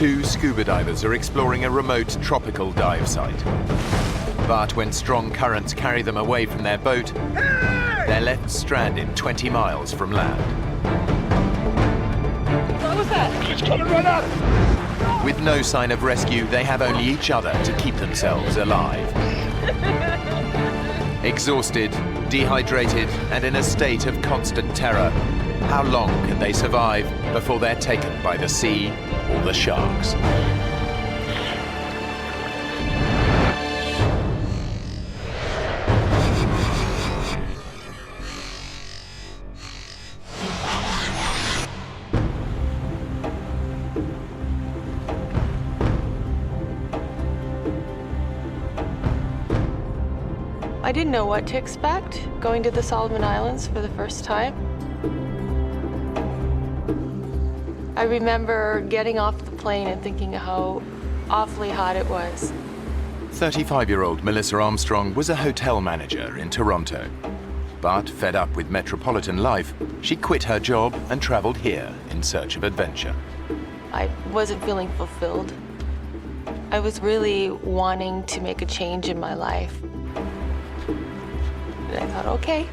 Two scuba divers are exploring a remote tropical dive site. But when strong currents carry them away from their boat, they're left stranded 20 miles from land. What was that? It's coming right up! With no sign of rescue, they have only each other to keep themselves alive. Exhausted, dehydrated, and in a state of constant terror, how long can they survive before they're taken by the sea or the sharks? I didn't know what to expect going to the Solomon Islands for the first time. I remember getting off the plane and thinking how awfully hot it was. 35-year-old Melissa Armstrong was a hotel manager in Toronto. But fed up with metropolitan life, she quit her job and traveled here in search of adventure. I wasn't feeling fulfilled. I was really wanting to make a change in my life. And I thought, okay,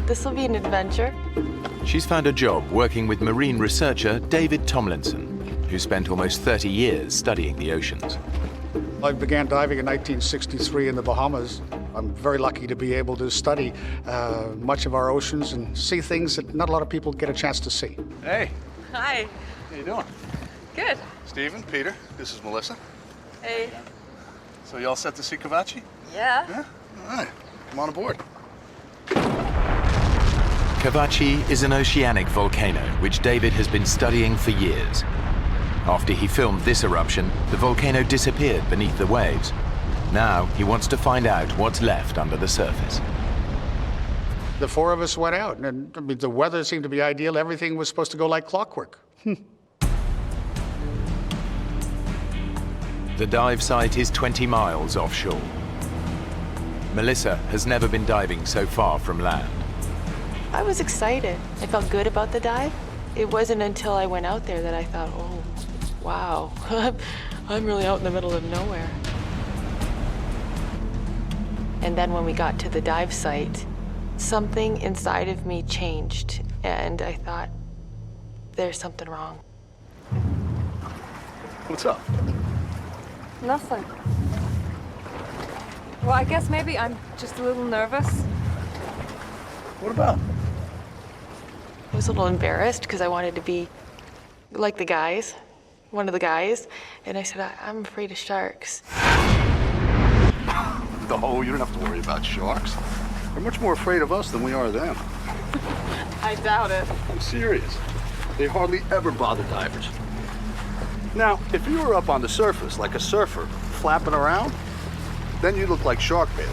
this will be an adventure. She's found a job working with marine researcher David Tomlinson, who spent almost 30 years studying the oceans. I began diving in 1963 in the Bahamas. I'm very lucky to be able to study much of our oceans and see things that not a lot of people get a chance to see. Hey, Hi. how you doing? Good. Stephen, Peter, this is Melissa. Hey. So you all set to see Cavachi? Yeah. Yeah? All right, come on aboard. Cavachi is an oceanic volcano which David has been studying for years. After he filmed this eruption, the volcano disappeared beneath the waves. Now he wants to find out what's left under the surface. The four of us went out, and I mean, the weather seemed to be ideal. Everything was supposed to go like clockwork. The dive site is 20 miles offshore. Melissa has never been diving so far from land. I was excited. I felt good about the dive. It wasn't until I went out there that I thought, oh, wow, I'm really out in the middle of nowhere. And then when we got to the dive site, something inside of me changed, and I thought, there's something wrong. What's up? Nothing. Well, I guess maybe I'm just a little nervous. What about? I was a little embarrassed because I wanted to be like the guys, one of the guys, and I said, I'm afraid of sharks. No, you don't have to worry about sharks. They're much more afraid of us than we are of them. I doubt it. I'm serious. They hardly ever bother divers. Now, if you were up on the surface like a surfer, flapping around, then you look like shark bait.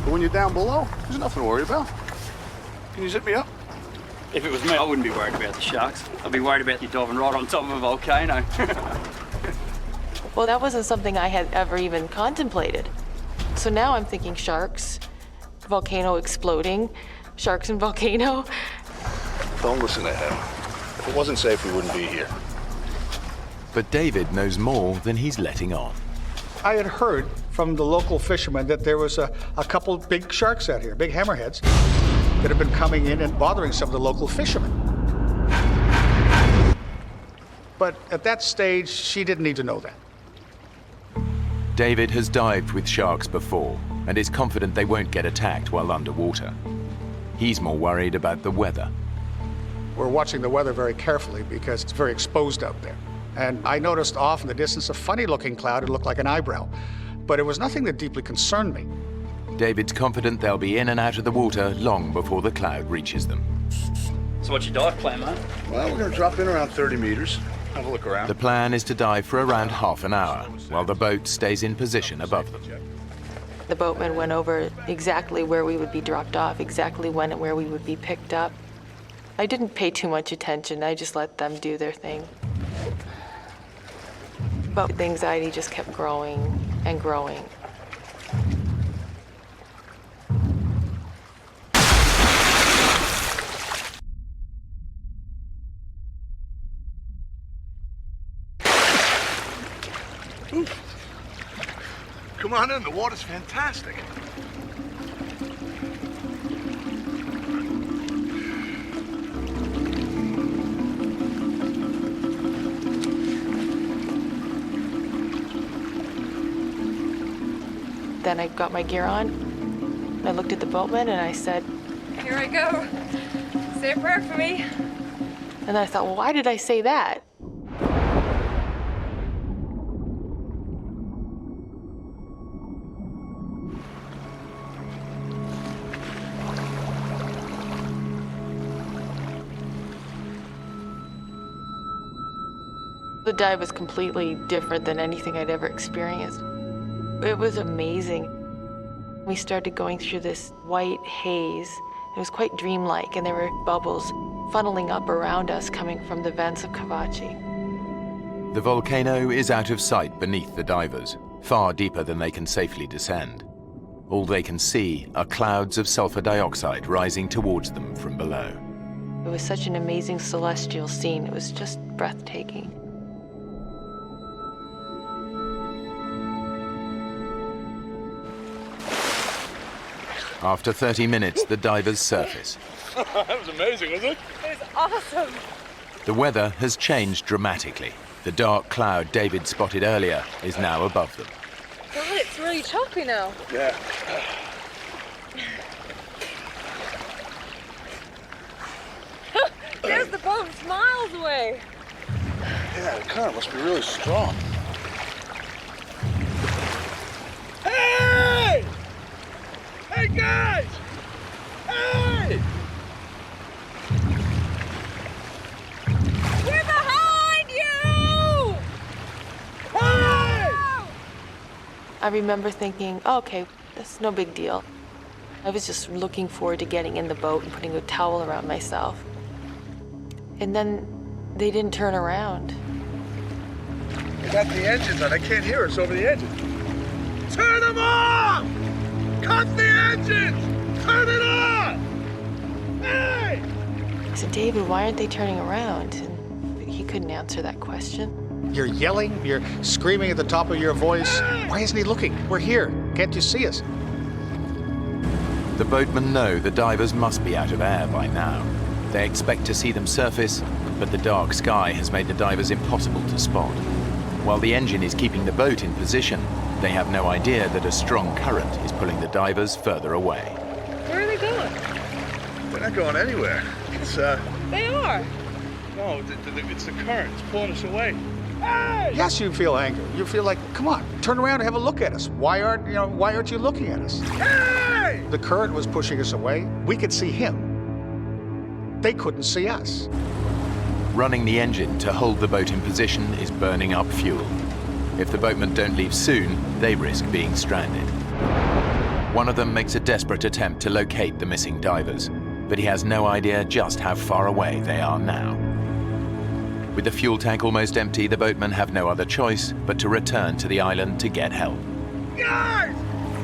But when you're down below, there's nothing to worry about. Can you zip me up? If it was me, I wouldn't be worried about the sharks. I'd be worried about you diving right on top of a volcano. Well, that wasn't something I had ever even contemplated. So now I'm thinking sharks, volcano exploding, sharks and volcano. Don't listen to him. If it wasn't safe, we wouldn't be here. But David knows more than he's letting on. I had heard from the local fishermen that there was a couple big sharks out here, big hammerheads, that have been coming in and bothering some of the local fishermen. But at that stage, she didn't need to know that. David has dived with sharks before and is confident they won't get attacked while underwater. He's more worried about the weather. We're watching the weather very carefully because it's very exposed out there. And I noticed off in the distance a funny-looking cloud. It looked like an eyebrow, but it was nothing that deeply concerned me. David's confident they'll be in and out of the water long before the cloud reaches them. So what's your dive plan, mate? Well, we're gonna drop in around 30 meters, have a look around. The plan is to dive for around half an hour while the boat stays in position above them. The boatman went over exactly where we would be dropped off, exactly when and where we would be picked up. I didn't pay too much attention. I just let them do their thing. But the anxiety just kept growing and growing. Come on in, the water's fantastic. Then I got my gear on. I looked at the boatman and I said, Here I go. Say a prayer for me. and I thought, well, why did I say that? The dive was completely different than anything I'd ever experienced. It was amazing. We started going through this white haze. It was quite dreamlike, and there were bubbles funneling up around us coming from the vents of Kavachi. The volcano is out of sight beneath the divers, far deeper than they can safely descend. All they can see are clouds of sulfur dioxide rising towards them from below. It was such an amazing celestial scene. It was just breathtaking. After 30 minutes, the divers surface. That was amazing, wasn't it? It was awesome. The weather has changed dramatically. The dark cloud David spotted earlier is now above them. God, it's really choppy now. Yeah. There's the boat, it's miles away. Yeah, the current must be really strong. Hey! Hey, guys! Hey! We're behind you! Hey! I remember thinking, oh, okay, that's no big deal. I was just looking forward to getting in the boat and putting a towel around myself. And then they didn't turn around. They got the engines on. I can't hear us over the engines. Turn them off! Cut the engines! Turn it off! Hey! I said, David, why aren't they turning around? And he couldn't answer that question. You're yelling, you're screaming at the top of your voice. Why isn't he looking? We're here. Can't you see us? The boatmen know the divers must be out of air by now. They expect to see them surface, but the dark sky has made the divers impossible to spot. While the engine is keeping the boat in position, they have no idea that a strong current is pulling the divers further away. Where are they going? They're not going anywhere. It's, They are. no, it's the current. It's pulling us away. Hey! Yes, you feel anger. You feel like, come on, turn around and have a look at us. Why aren't you looking at us? Hey! The current was pushing us away. We could see him. They couldn't see us. Running the engine to hold the boat in position is burning up fuel. If the boatmen don't leave soon, they risk being stranded. One of them makes a desperate attempt to locate the missing divers, but he has no idea just how far away they are now. With the fuel tank almost empty, the boatmen have no other choice but to return to the island to get help. Guys!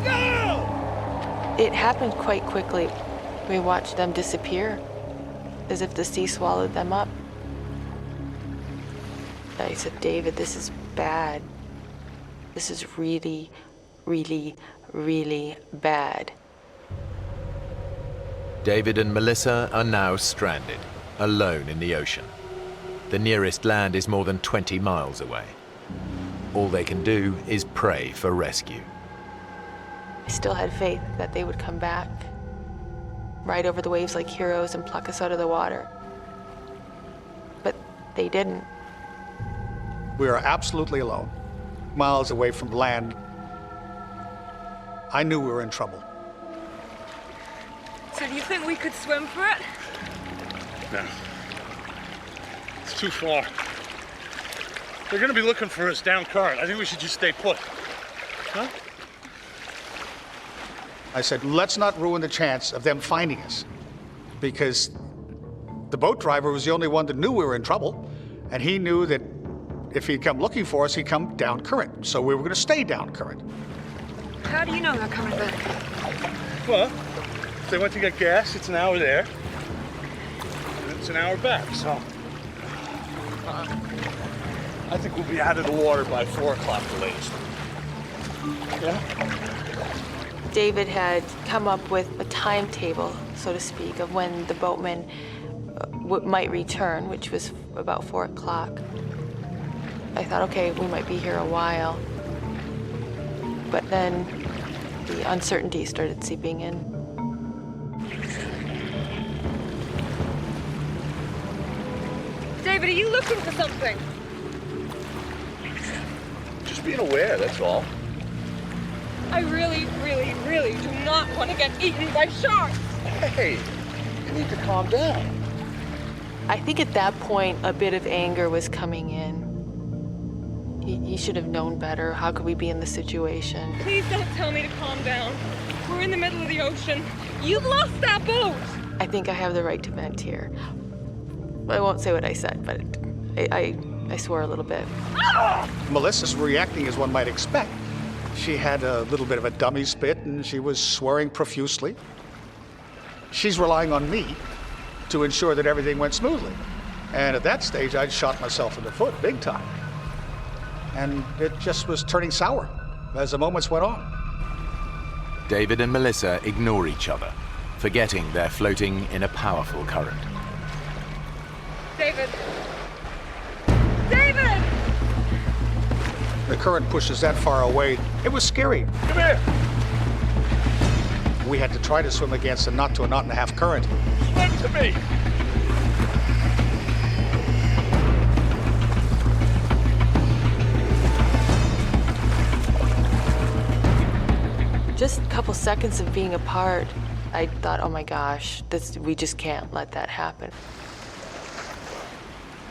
Go! It happened quite quickly. We watched them disappear, as if the sea swallowed them up. I said, David, this is bad. This is really, really, really bad. David and Melissa are now stranded, alone in the ocean. The nearest land is more than 20 miles away. All they can do is pray for rescue. I still had faith that they would come back, ride over the waves like heroes and pluck us out of the water. But they didn't. We are absolutely alone, miles away from land. I knew we were in trouble. So do you think we could swim for it? No. It's too far. They're gonna be looking for us down current. I think we should just stay put. Huh? I said, let's not ruin the chance of them finding us, because the boat driver was the only one that knew we were in trouble, and he knew that if he'd come looking for us, he'd come down current. So we were going to stay down current. How do you know they're coming back? Well, if they went to get gas, it's an hour there. And it's an hour back, so. I think we'll be out of the water by 4 o'clock the latest. Yeah? David had come up with a timetable, so to speak, of when the boatman might return, which was about 4 o'clock. I thought, okay, we might be here a while. But then the uncertainty started seeping in. David, are you looking for something? Just being aware, that's all. I really, really, really do not want to get eaten by sharks. Hey, you need to calm down. I think at that point, a bit of anger was coming in. He should have known better. How could we be in this situation? Please don't tell me to calm down. We're in the middle of the ocean. You've lost that boat. I think I have the right to vent here. I won't say what I said, but I swore a little bit. Melissa's reacting as one might expect. She had a little bit of a dummy spit, and she was swearing profusely. She's relying on me to ensure that everything went smoothly. And at that stage, I'd shot myself in the foot, big time. And it just was turning sour as the moments went on. David and Melissa ignore each other, forgetting they're floating in a powerful current. David! David! The current pushes that far away. It was scary. Come here! We had to try to swim against a knot to a knot and a half current. Swim to me! Just a couple seconds of being apart, I thought, oh my gosh, we just can't let that happen.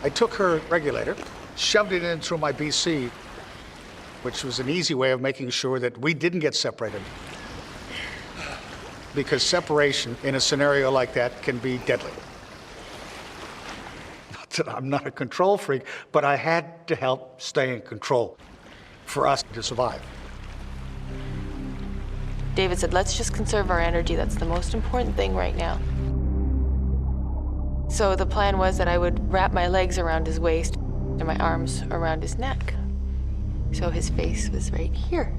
I took her regulator, shoved it in through my BC, which was an easy way of making sure that we didn't get separated. Because separation in a scenario like that can be deadly. Not that I'm not a control freak, but I had to help stay in control for us to survive. David said, let's just conserve our energy. That's the most important thing right now. So the plan was that I would wrap my legs around his waist and my arms around his neck. So his face was right here.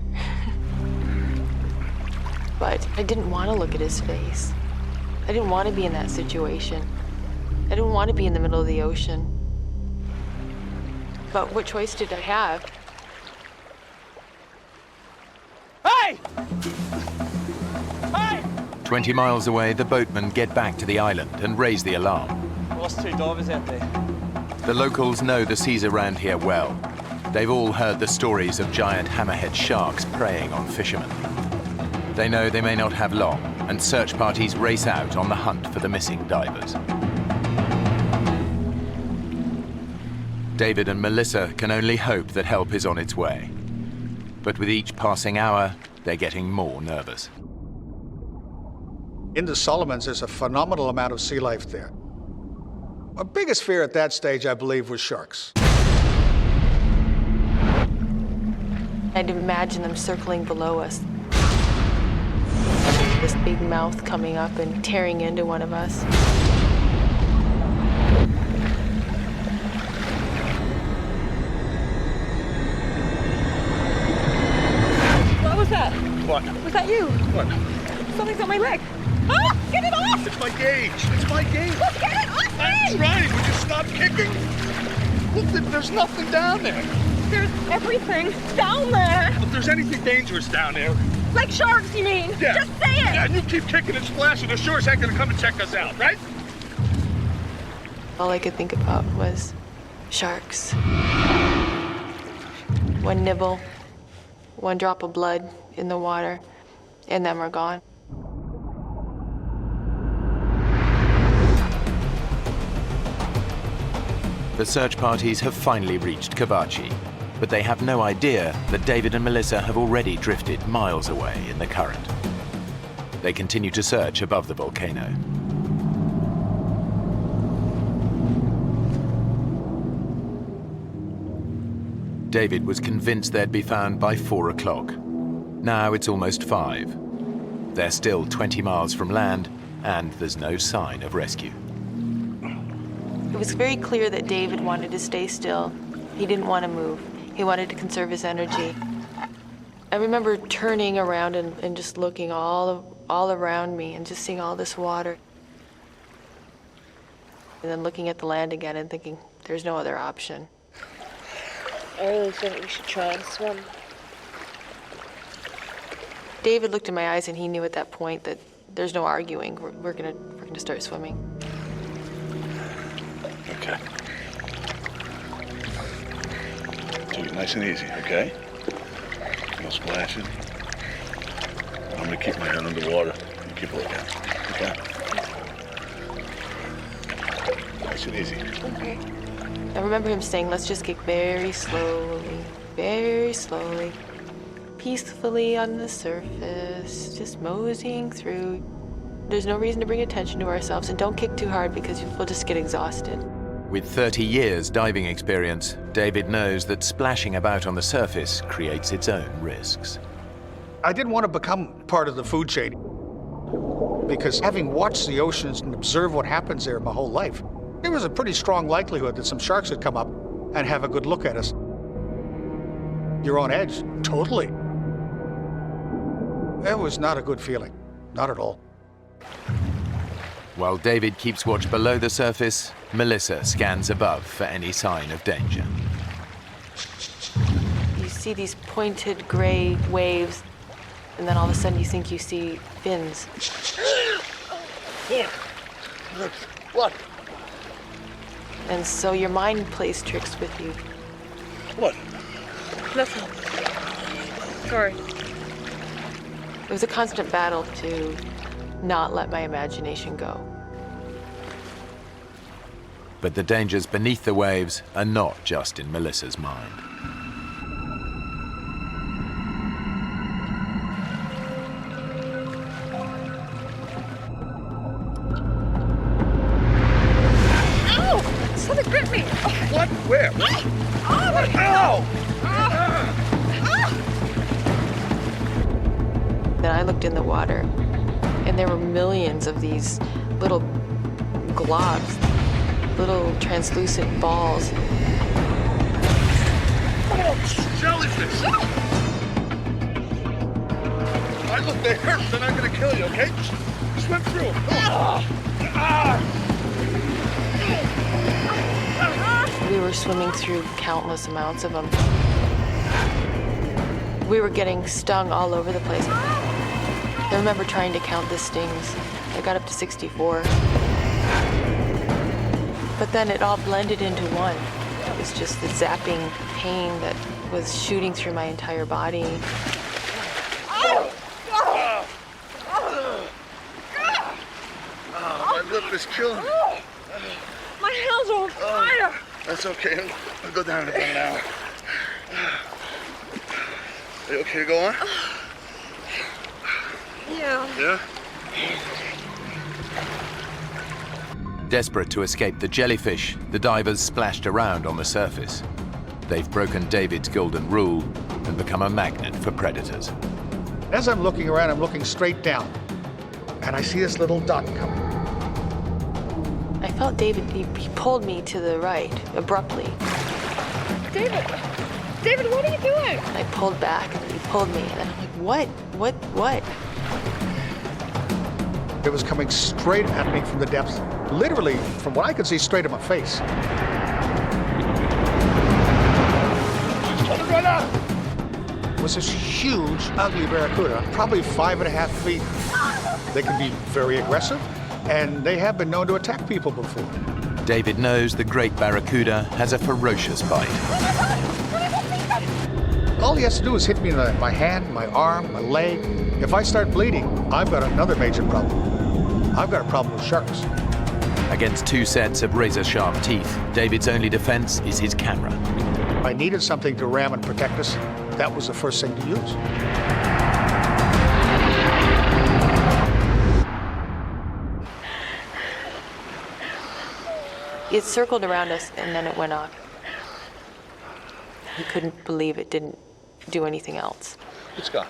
But I didn't want to look at his face. I didn't want to be in that situation. I didn't want to be in the middle of the ocean. But what choice did I have? Hey! Hey! 20 miles away, the boatmen get back to the island and raise the alarm. Lost 2 divers out there. The locals know the seas around here well. They've all heard the stories of giant hammerhead sharks preying on fishermen. They know they may not have long, and search parties race out on the hunt for the missing divers. David and Melissa can only hope that help is on its way. But with each passing hour, they're getting more nervous. In the Solomons, there's a phenomenal amount of sea life there. My biggest fear at that stage, I believe, was sharks. I'd imagine them circling below us. This big mouth coming up and tearing into one of us. What was that? What? Was that you? What? Something's on my leg. Ah! Get it off! It's my gauge. It's my gauge. Look, get it off me! I'm trying. Would you stop kicking? Look, there's nothing down there. There's everything down there. If there's anything dangerous down there. Like sharks, you mean? Yeah. Just say it! Yeah, and you keep kicking and splashing, the shores ain't gonna come and check us out, right? All I could think about was sharks. One nibble, one drop of blood in the water, and then we're gone. The search parties have finally reached Kavachi, but they have no idea that David and Melissa have already drifted miles away in the current. They continue to search above the volcano. David was convinced they'd be found by 4 o'clock. Now it's almost 5. They're still 20 miles from land, and there's no sign of rescue. It was very clear that David wanted to stay still He didn't want to move. He wanted to conserve his energy. I remember turning around and just looking all around me and just seeing all this water. And then looking at the land again and thinking, there's no other option. I really think we should try and swim. David looked in my eyes and he knew at that point that there's no arguing. We're gonna start swimming. Okay. Take it nice and easy, okay? No splashing. I'm gonna keep my hand underwater and keep looking. Okay? Nice and easy. Okay. I remember him saying, let's just get very slowly, peacefully on the surface, just moseying through. There's no reason to bring attention to ourselves, and don't kick too hard because we'll just get exhausted. With 30 years diving experience, David knows that splashing about on the surface creates its own risks. I didn't want to become part of the food chain because having watched the oceans and observed what happens there my whole life, there was a pretty strong likelihood that some sharks would come up and have a good look at us. You're on edge, totally. It was not a good feeling, not at all. While David keeps watch below the surface, Melissa scans above for any sign of danger. You see these pointed gray waves, and then all of a sudden you think you see fins. What? And so your mind plays tricks with you. What? Nothing. Sorry. It was a constant battle to not let my imagination go. But the dangers beneath the waves are not just in Melissa's mind. Ow! Something bit me! What? Where? Oh, What? Ow! Then I looked in the water, and there were millions of these little globs, little translucent balls. Jellyfish! I look, they hurt. They're not gonna kill you, okay? Just swim through them. We were swimming through countless amounts of them. We were getting stung all over the place. I remember trying to count the stings. I got up to 64. But then it all blended into one. It was just the zapping pain that was shooting through my entire body. My lip is killing me. my hands are on fire! That's okay. I'll go down in about an hour. Are you okay to go on? Yeah. Yeah? Desperate to escape the jellyfish, the divers splashed around on the surface. They've broken David's golden rule and become a magnet for predators. As I'm looking around, I'm looking straight down, and I see this little dot coming. I felt David, he pulled me to the right, abruptly. David! David, what are you doing? I pulled back, and he pulled me, and I'm like, what? It was coming straight at me from the depths, literally, from what I could see, straight at my face. It was this huge, ugly barracuda, probably 5.5 feet. They can be very aggressive, and they have been known to attack people before. David knows the great barracuda has a ferocious bite. All he has to do is hit me in my hand, my arm, my leg. If I start bleeding, I've got another major problem. I've got a problem with sharks. Against two sets of razor-sharp teeth, David's only defense is his camera. I needed something to ram and protect us. That was the first thing to use. It circled around us, and then it went off. He couldn't believe it didn't do anything else. It's gone.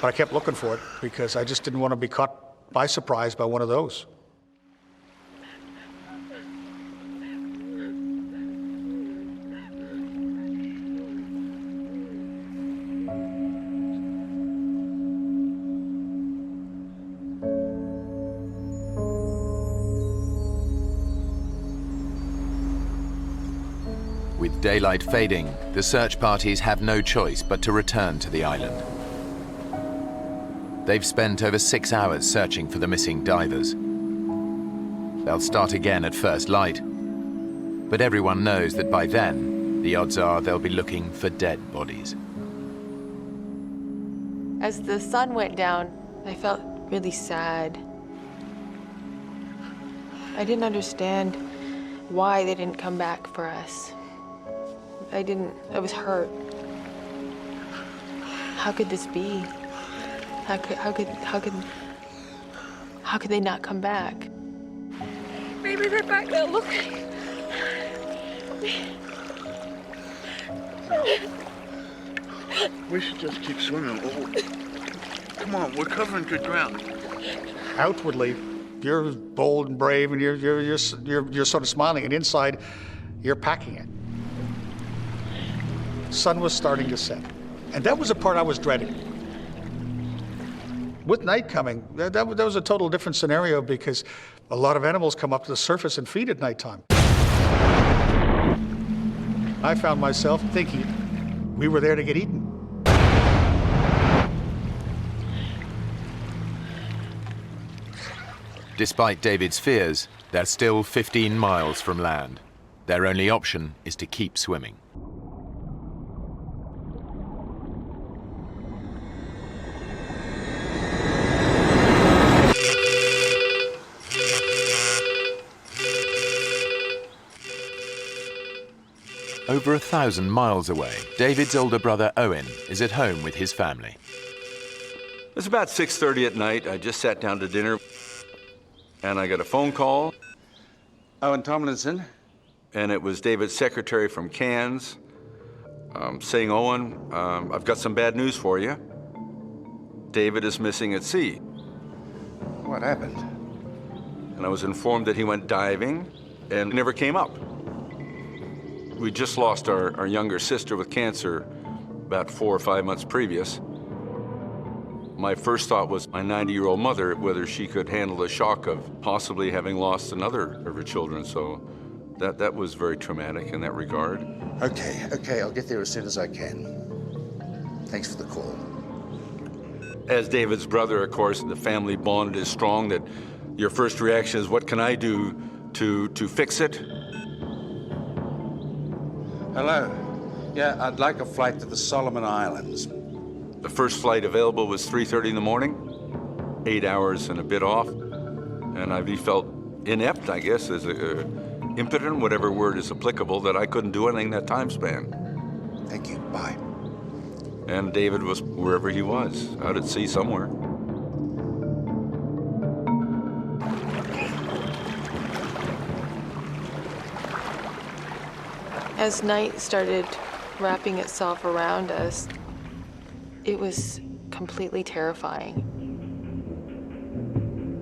But I kept looking for it because I just didn't want to be caught by surprise by one of those. With daylight fading, the search parties have no choice but to return to the island. They've spent over 6 hours searching for the missing divers. They'll start again at first light, but everyone knows that by then, the odds are they'll be looking for dead bodies. As the sun went down, I felt really sad. I didn't understand why they didn't come back for us. I was hurt. How could this be? How could they not come back? Maybe they're back there looking. We should just keep swimming. Oh, come on, we're covering good ground. Outwardly, you're bold and brave, and you're sort of smiling, and inside, you're packing it. Sun was starting to set, and that was the part I was dreading. With night coming, that was a total different scenario because a lot of animals come up to the surface and feed at nighttime. I found myself thinking we were there to get eaten. Despite David's fears, they're still 15 miles from land. Their only option is to keep swimming. Over 1,000 miles away, David's older brother Owen is at home with his family. It was about 6:30 at night. I just sat down to dinner, and I got a phone call. Owen Tomlinson. And it was David's secretary from Cairns saying, Owen, I've got some bad news for you. David is missing at sea. What happened? And I was informed that he went diving and never came up. We just lost our younger sister with cancer about 4 or 5 months previous. My first thought was my 90-year-old mother, whether she could handle the shock of possibly having lost another of her children. So that was very traumatic in that regard. Okay, I'll get there as soon as I can. Thanks for the call. As David's brother, of course, the family bond is strong, that your first reaction is, what can I do to fix it? Hello. Yeah, I'd like a flight to the Solomon Islands. The first flight available was 3:30 in the morning, 8 hours and a bit off. And I felt inept, I guess, as impotent, whatever word is applicable, that I couldn't do anything that time span. Thank you. Bye. And David was wherever he was, out at sea somewhere. As night started wrapping itself around us, it was completely terrifying.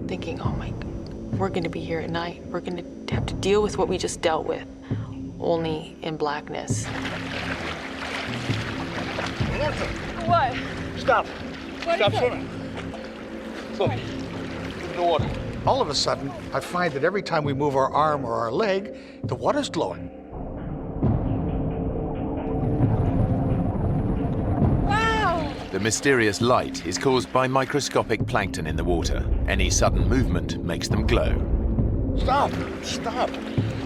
Thinking, oh my God, we're gonna be here at night. We're gonna have to deal with what we just dealt with, only in blackness. What? Stop. What Stop is it? swimming. Look, in the water. All of a sudden, I find that every time we move our arm or our leg, the water's glowing. Wow! The mysterious light is caused by microscopic plankton in the water. Any sudden movement makes them glow. Stop. Stop.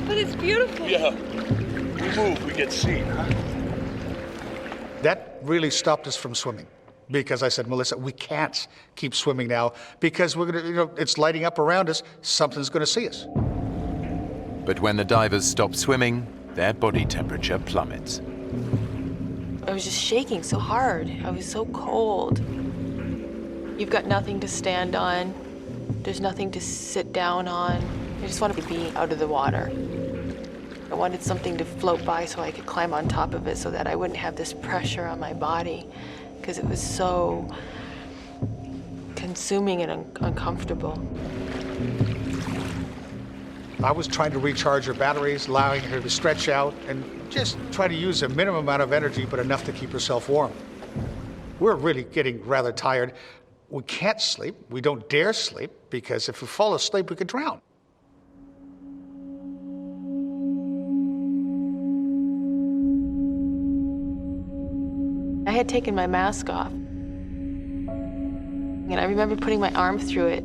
But it's beautiful. Yeah. We move, we get seen, huh? That really stopped us from swimming because I said, Melissa, we can't keep swimming now because we're gonna, it's lighting up around us. Something's gonna see us. But when the divers stop swimming, their body temperature plummets. I was just shaking so hard. I was so cold. You've got nothing to stand on. There's nothing to sit down on. I just wanted to be out of the water. I wanted something to float by so I could climb on top of it so that I wouldn't have this pressure on my body because it was so consuming and uncomfortable. I was trying to recharge her batteries, allowing her to stretch out and just try to use a minimum amount of energy, but enough to keep herself warm. We're really getting rather tired. We can't sleep. We don't dare sleep because if we fall asleep, we could drown. I had taken my mask off. And I remember putting my arm through it.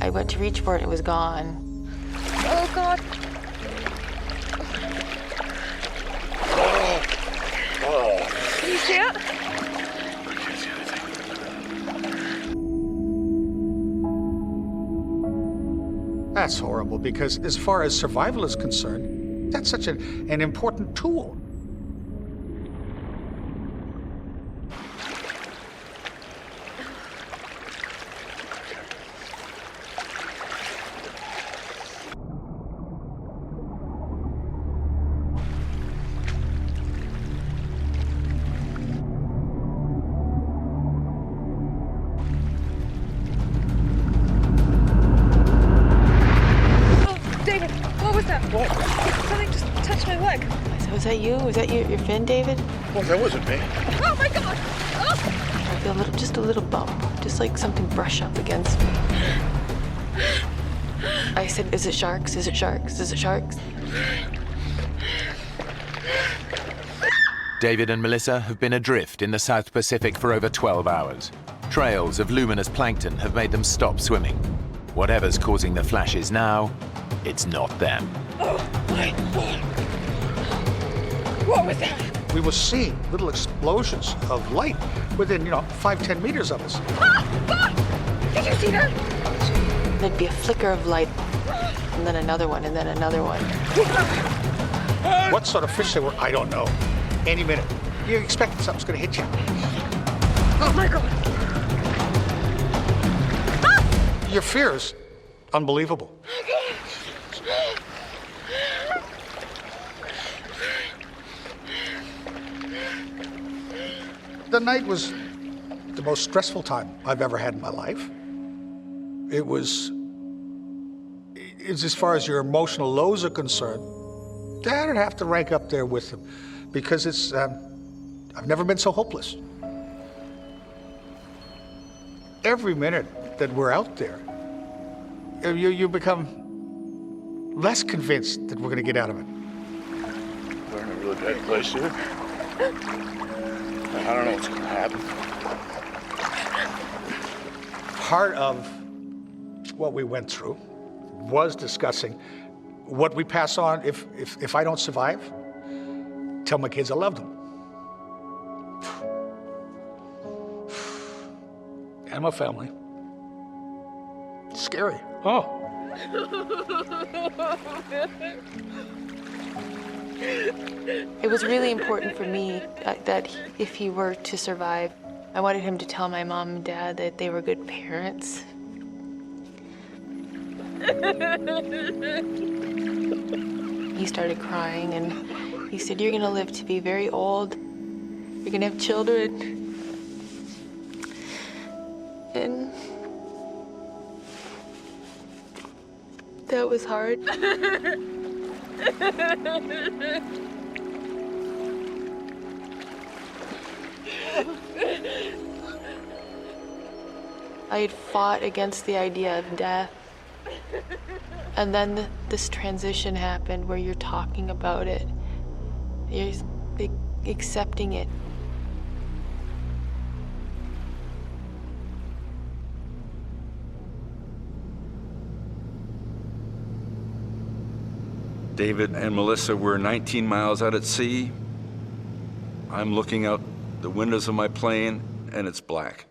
I went to reach for it, and it was gone. Oh, God. Can you see it? That's horrible, because as far as survival is concerned, that's such an important tool. David, what was that? What? Something just touched my leg. So was that you? Was that your fin, David? Well, that wasn't me. Oh my God! Oh! I feel just a little bump, just like something brush up against me. I said, is it sharks? Is it sharks? Is it sharks? David and Melissa have been adrift in the South Pacific for over 12 hours. Trails of luminous plankton have made them stop swimming. Whatever's causing the flashes now, it's not them. Oh my God! What was that? We were seeing little explosions of light within, 5-10 meters of us. Ah! God! Did you see that? There'd be a flicker of light, and then another one, and then another one. What sort of fish they were, I don't know. Any minute, you expect something's going to hit you. Oh my God! Ah! Your fear is unbelievable. The night was the most stressful time I've ever had in my life. It's as far as your emotional lows are concerned, that'd have to rank up there with them, because I've never been so hopeless. Every minute that we're out there, you become less convinced that we're going to get out of it. We're in a really bad place here. I don't know what's going to happen. Part of what we went through was discussing what we pass on if I don't survive. Tell my kids I love them. And my family. It's scary. Oh. It was really important for me that if he were to survive, I wanted him to tell my mom and dad that they were good parents. He started crying, and he said, "You're gonna live to be very old. You're gonna have children." And that was hard. I had fought against the idea of death. And then this transition happened where you're talking about it. You're accepting it. David and Melissa were 19 miles out at sea. I'm looking out the windows of my plane, and it's black.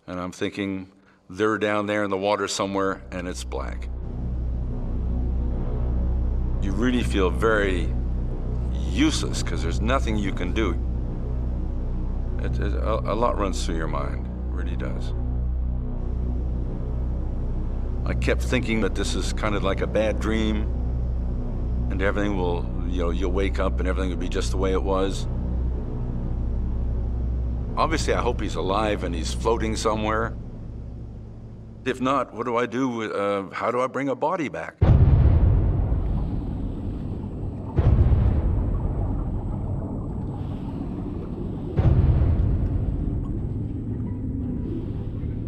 And I'm thinking, they're down there in the water somewhere, and it's black. You really feel very useless, because there's nothing you can do. A lot runs through your mind, it really does. I kept thinking that this is kind of like a bad dream, and everything will, you'll wake up and everything will be just the way it was. Obviously, I hope he's alive and he's floating somewhere. If not, what do I do? How do I bring a body back?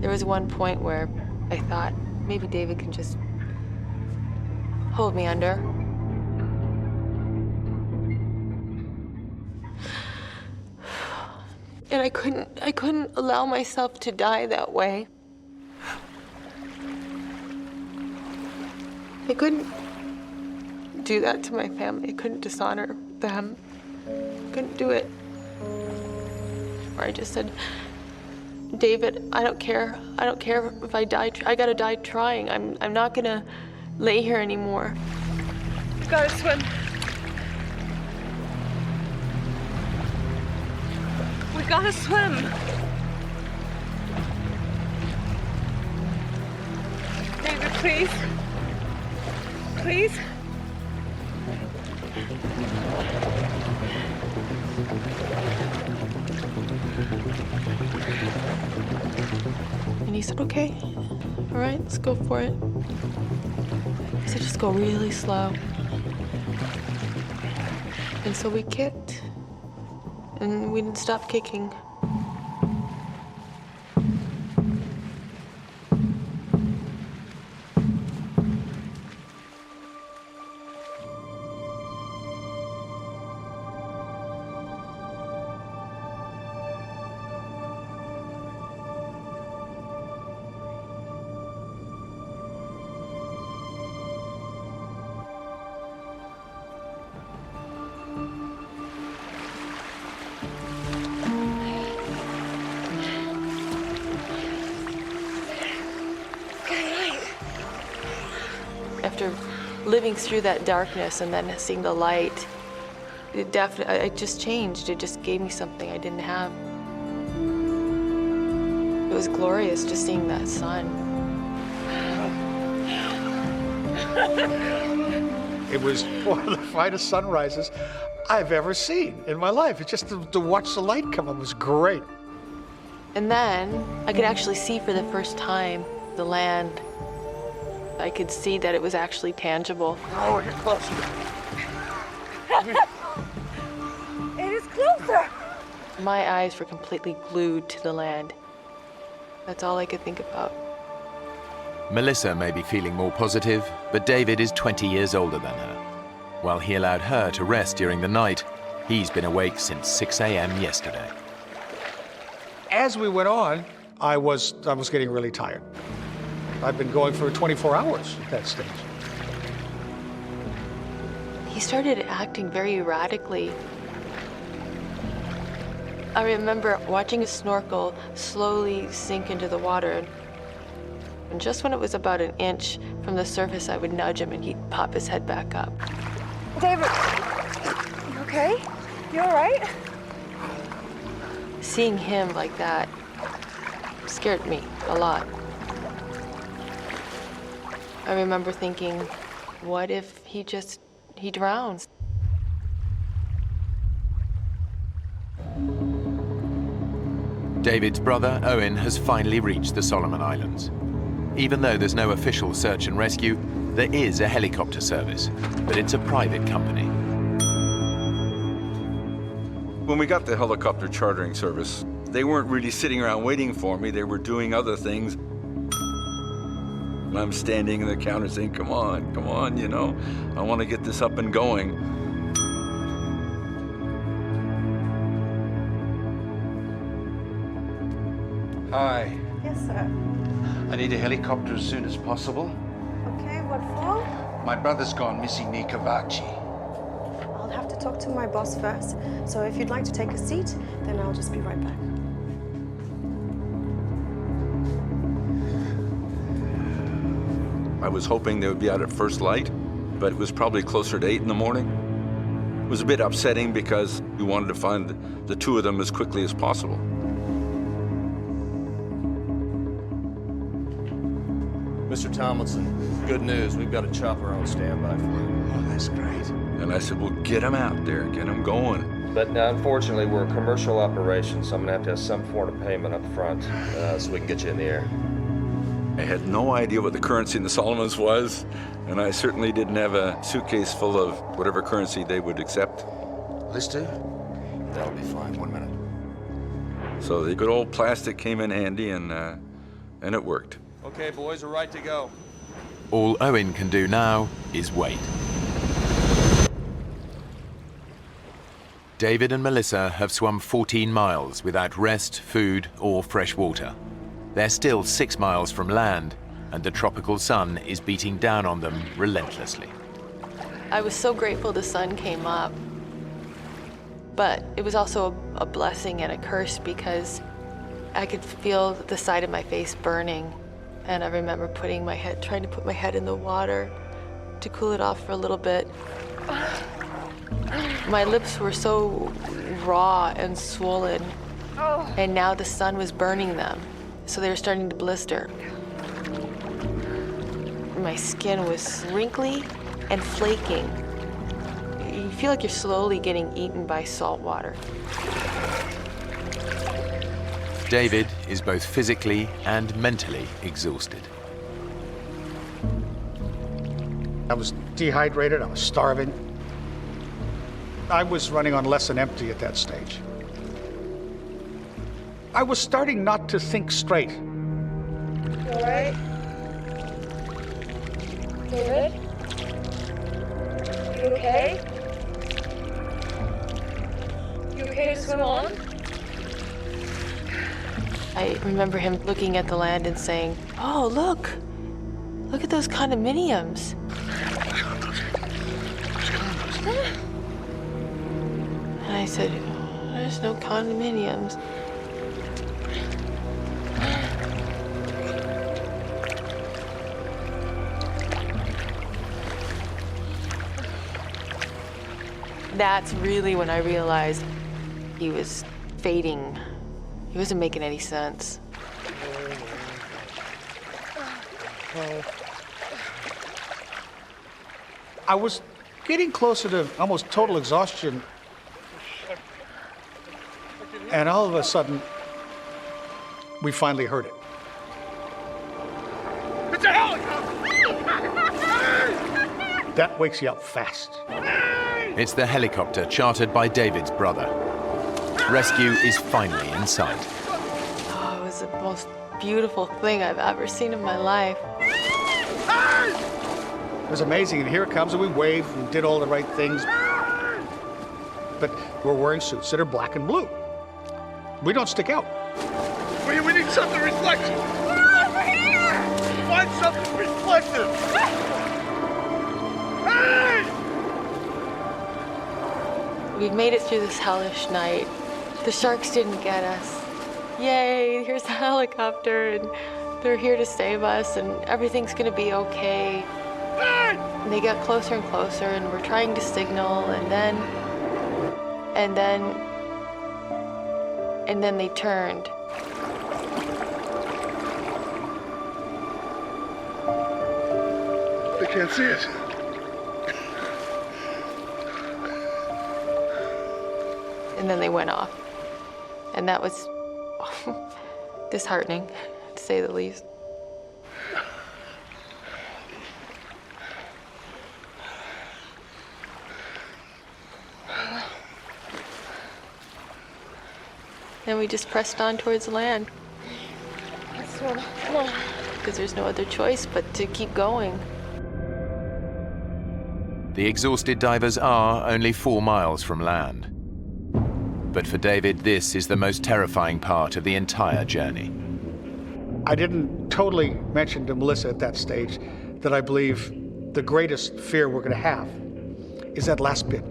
There was one point where I thought maybe David can just hold me under. And I couldn't allow myself to die that way. I couldn't do that to my family. I couldn't dishonor them. I couldn't do it. Or I just said, David, I don't care. I don't care if I die. I gotta die trying. I'm not gonna lay here anymore. Gotta swim. We gotta swim. David, please. Please. And he said, okay, all right, let's go for it. He said, just go really slow. And so we kicked, and we didn't stop kicking. After living through that darkness and then seeing the light, it just changed. It just gave me something I didn't have. It was glorious just seeing that sun. It was one of the finest sunrises I've ever seen in my life. It's just to watch the light come up was great. And then I could actually see for the first time the land. I could see that it was actually tangible. Oh, get closer. It is closer. My eyes were completely glued to the land. That's all I could think about. Melissa may be feeling more positive, but David is 20 years older than her. While he allowed her to rest during the night, he's been awake since 6 a.m. yesterday. As we went on, I was getting really tired. I'd been going for 24 hours at that stage. He started acting very erratically. I remember watching his snorkel slowly sink into the water. And just when it was about an inch from the surface, I would nudge him and he'd pop his head back up. David, you okay? You all right? Seeing him like that scared me a lot. I remember thinking, what if he drowns? David's brother, Owen, has finally reached the Solomon Islands. Even though there's no official search and rescue, there is a helicopter service, but it's a private company. When we got the helicopter chartering service, they weren't really sitting around waiting for me. They were doing other things. And I'm standing in the counter saying, come on, you know, I want to get this up and going. Hi. Yes, sir. I need a helicopter as soon as possible. Okay, what for? My brother's gone missing near Kavachi. I'll have to talk to my boss first. So if you'd like to take a seat, then I'll just be right back. I was hoping they would be out at first light, but it was probably closer to 8 in the morning. It was a bit upsetting because we wanted to find the two of them as quickly as possible. Mr. Tomlinson, good news. We've got a chopper on standby for you. Oh, that's great. And I said, well, get them out there, get them going. But unfortunately, we're a commercial operation, so I'm gonna have some form of payment up front so we can get you in the air. I had no idea what the currency in the Solomons was, and I certainly didn't have a suitcase full of whatever currency they would accept. This do? That'll be fine. 1 minute. So the good old plastic came in handy, and it worked. Okay, boys, we're right to go. All Owen can do now is wait. David and Melissa have swum 14 miles without rest, food, or fresh water. They're still 6 miles from land, and the tropical sun is beating down on them relentlessly. I was so grateful the sun came up, but it was also a blessing and a curse because I could feel the side of my face burning. And I remember trying to put my head in the water to cool it off for a little bit. My lips were so raw and swollen, and now the sun was burning them, so they were starting to blister. My skin was wrinkly and flaking. You feel like you're slowly getting eaten by salt water. David is both physically and mentally exhausted. I was dehydrated, I was starving. I was running on less than empty at that stage. I was starting not to think straight. You all right? David? You okay? You okay to swim on? I remember him looking at the land and saying, "Oh, look at those condominiums." And I said, "There's no condominiums." That's really when I realized he was fading. He wasn't making any sense. I was getting closer to almost total exhaustion. And all of a sudden, we finally heard it. It's a helicopter! That wakes you up fast. It's the helicopter chartered by David's brother. Rescue is finally in sight. Oh, it was the most beautiful thing I've ever seen in my life. It was amazing, and here it comes, and we waved and did all the right things. But we're wearing suits that are black and blue. We don't stick out. We need something reflective. Over here! Find something reflective. Hey! We've made it through this hellish night. The sharks didn't get us. Yay, here's the helicopter, and they're here to save us, and everything's gonna be okay. And they got closer and closer, and we're trying to signal, and then they turned. They can't see us. And then they went off. And that was disheartening, to say the least. And we just pressed on towards land. Come on. Because there's no other choice but to keep going. The exhausted divers are only 4 miles from land. But for David, this is the most terrifying part of the entire journey. I didn't totally mention to Melissa at that stage that I believe the greatest fear we're going to have is that last bit,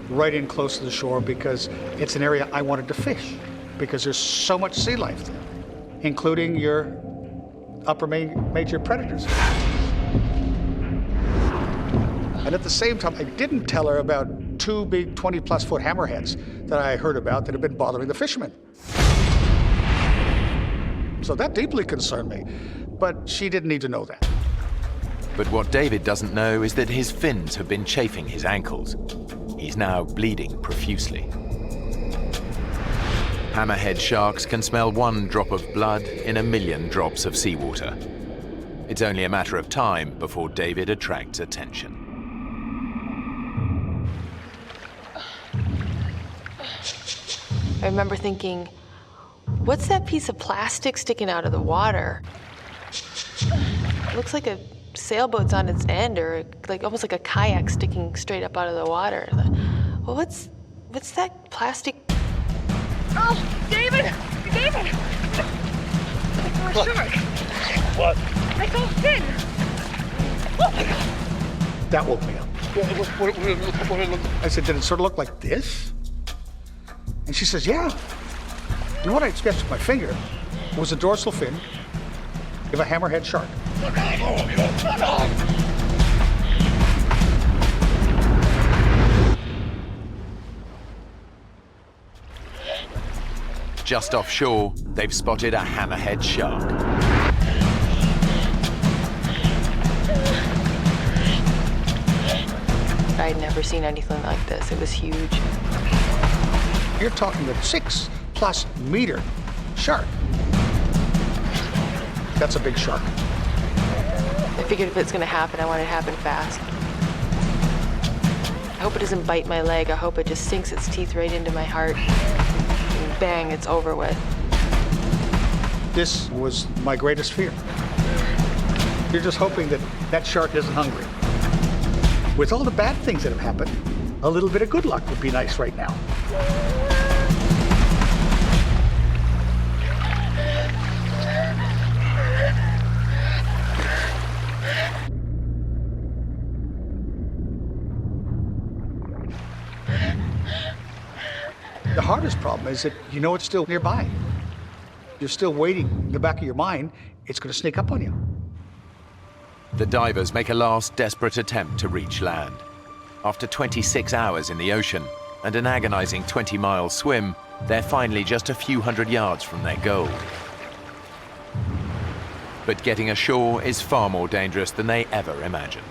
right in close to the shore, because it's an area I wanted to fish, because there's so much sea life there, including your upper major predators. And at the same time, I didn't tell her about 2 big 20-plus foot hammerheads that I heard about that had been bothering the fishermen. So that deeply concerned me, but she didn't need to know that. But what David doesn't know is that his fins have been chafing his ankles. He's now bleeding profusely. Hammerhead sharks can smell 1 drop of blood in 1 million drops of seawater. It's only a matter of time before David attracts attention. I remember thinking, what's that piece of plastic sticking out of the water? It looks like a sailboat's on its end, or like almost like a kayak sticking straight up out of the water. Well, What's that plastic? Oh, David! David! I saw a shark. What? I saw a fin. That woke me up. What? I said, did it sort of look like this? And she says, yeah. And what I sketched with my finger was a dorsal fin of a hammerhead shark. Just offshore, they've spotted a hammerhead shark. I'd never seen anything like this. It was huge. You're talking a 6+ meter shark. That's a big shark. I figured if it's gonna happen, I want it to happen fast. I hope it doesn't bite my leg. I hope it just sinks its teeth right into my heart. And bang, it's over with. This was my greatest fear. You're just hoping that that shark isn't hungry. With all the bad things that have happened, a little bit of good luck would be nice right now. The hardest problem is that you know it's still nearby. You're still waiting in the back of your mind, it's going to sneak up on you. The divers make a last desperate attempt to reach land. After 26 hours in the ocean and an agonizing 20-mile swim, they're finally just a few hundred yards from their goal. But getting ashore is far more dangerous than they ever imagined.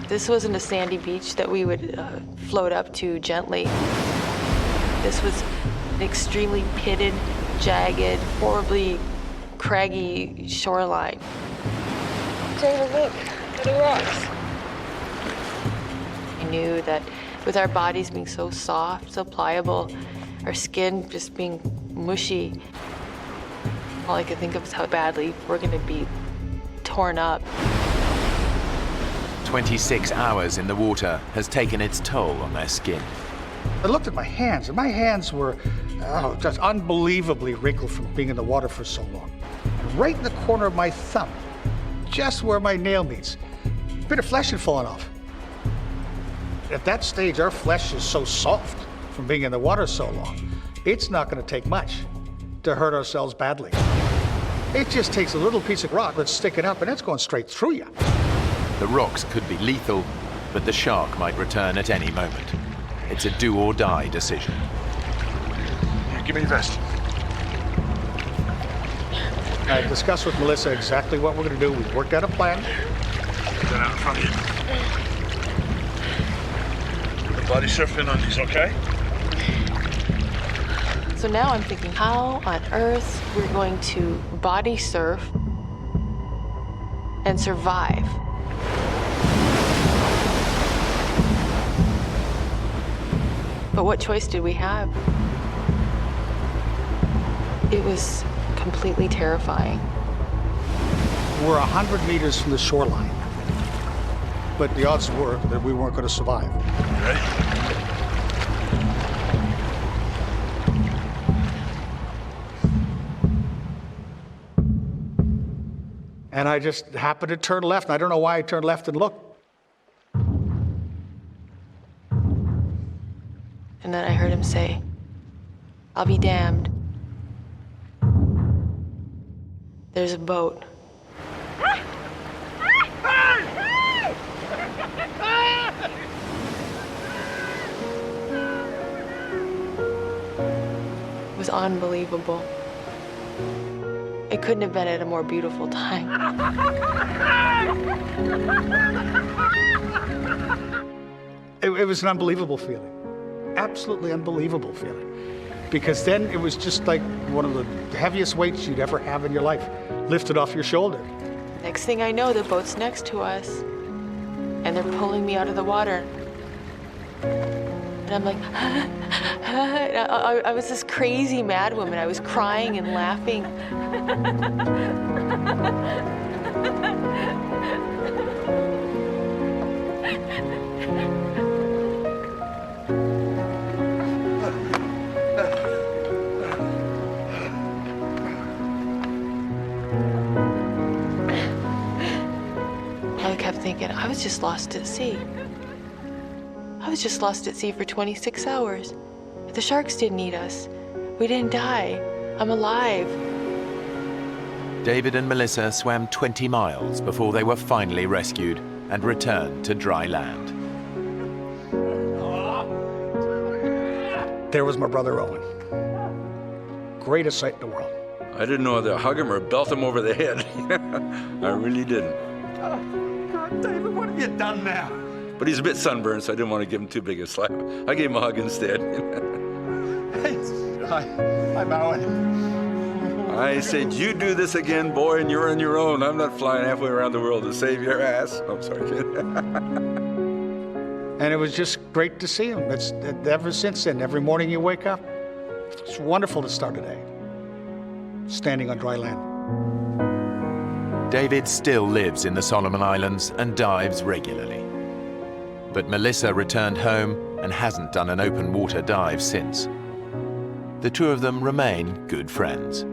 This wasn't a sandy beach that we would float up to gently. This was an extremely pitted, jagged, horribly craggy shoreline. David, look at the rocks. I knew that with our bodies being so soft, so pliable, our skin just being mushy, all I could think of is how badly we're gonna be torn up. 26 hours in the water has taken its toll on their skin. I looked at my hands, and my hands were just unbelievably wrinkled from being in the water for so long. And right in the corner of my thumb, just where my nail meets, a bit of flesh had fallen off. At that stage, our flesh is so soft from being in the water so long, it's not going to take much to hurt ourselves badly. It just takes a little piece of rock that's sticking up, and it's going straight through you. The rocks could be lethal, but the shark might return at any moment. It's a do-or-die decision. Here, give me your vest. I discussed with Melissa exactly what we're going to do. We've worked out a plan. Put that out in front of you. The body surfing on these, okay? So now I'm thinking, how on earth we're going to body surf and survive? But what choice did we have? It was completely terrifying. We're 100 meters from the shoreline, but the odds were that we weren't going to survive. You ready? And I just happened to turn left, and I don't know why I turned left and looked. And then I heard him say, "I'll be damned. There's a boat." It was unbelievable. It couldn't have been at a more beautiful time. It was an unbelievable feeling. Absolutely unbelievable feeling. Because then it was just like one of the heaviest weights you'd ever have in your life lifted off your shoulder. Next thing I know, the boat's next to us, and they're pulling me out of the water. And I'm like, I was this crazy mad woman. I was crying and laughing. kept thinking, I was just lost at sea. I was just lost at sea for 26 hours. The sharks didn't eat us. We didn't die. I'm alive. David and Melissa swam 20 miles before they were finally rescued and returned to dry land. There was my brother Owen. Greatest sight in the world. I didn't know whether to hug him or belt him over the head. I really didn't. God, David, what have you done now? But he's a bit sunburned, so I didn't want to give him too big a slap. I gave him a hug instead. I'm Owen. I said, you do this again, boy, and you're on your own. I'm not flying halfway around the world to save your ass. I'm sorry, kid. And it was just great to see him. It's ever since then, every morning you wake up, it's wonderful to start a day, standing on dry land. David still lives in the Solomon Islands and dives regularly. But Melissa returned home and hasn't done an open water dive since. The two of them remain good friends.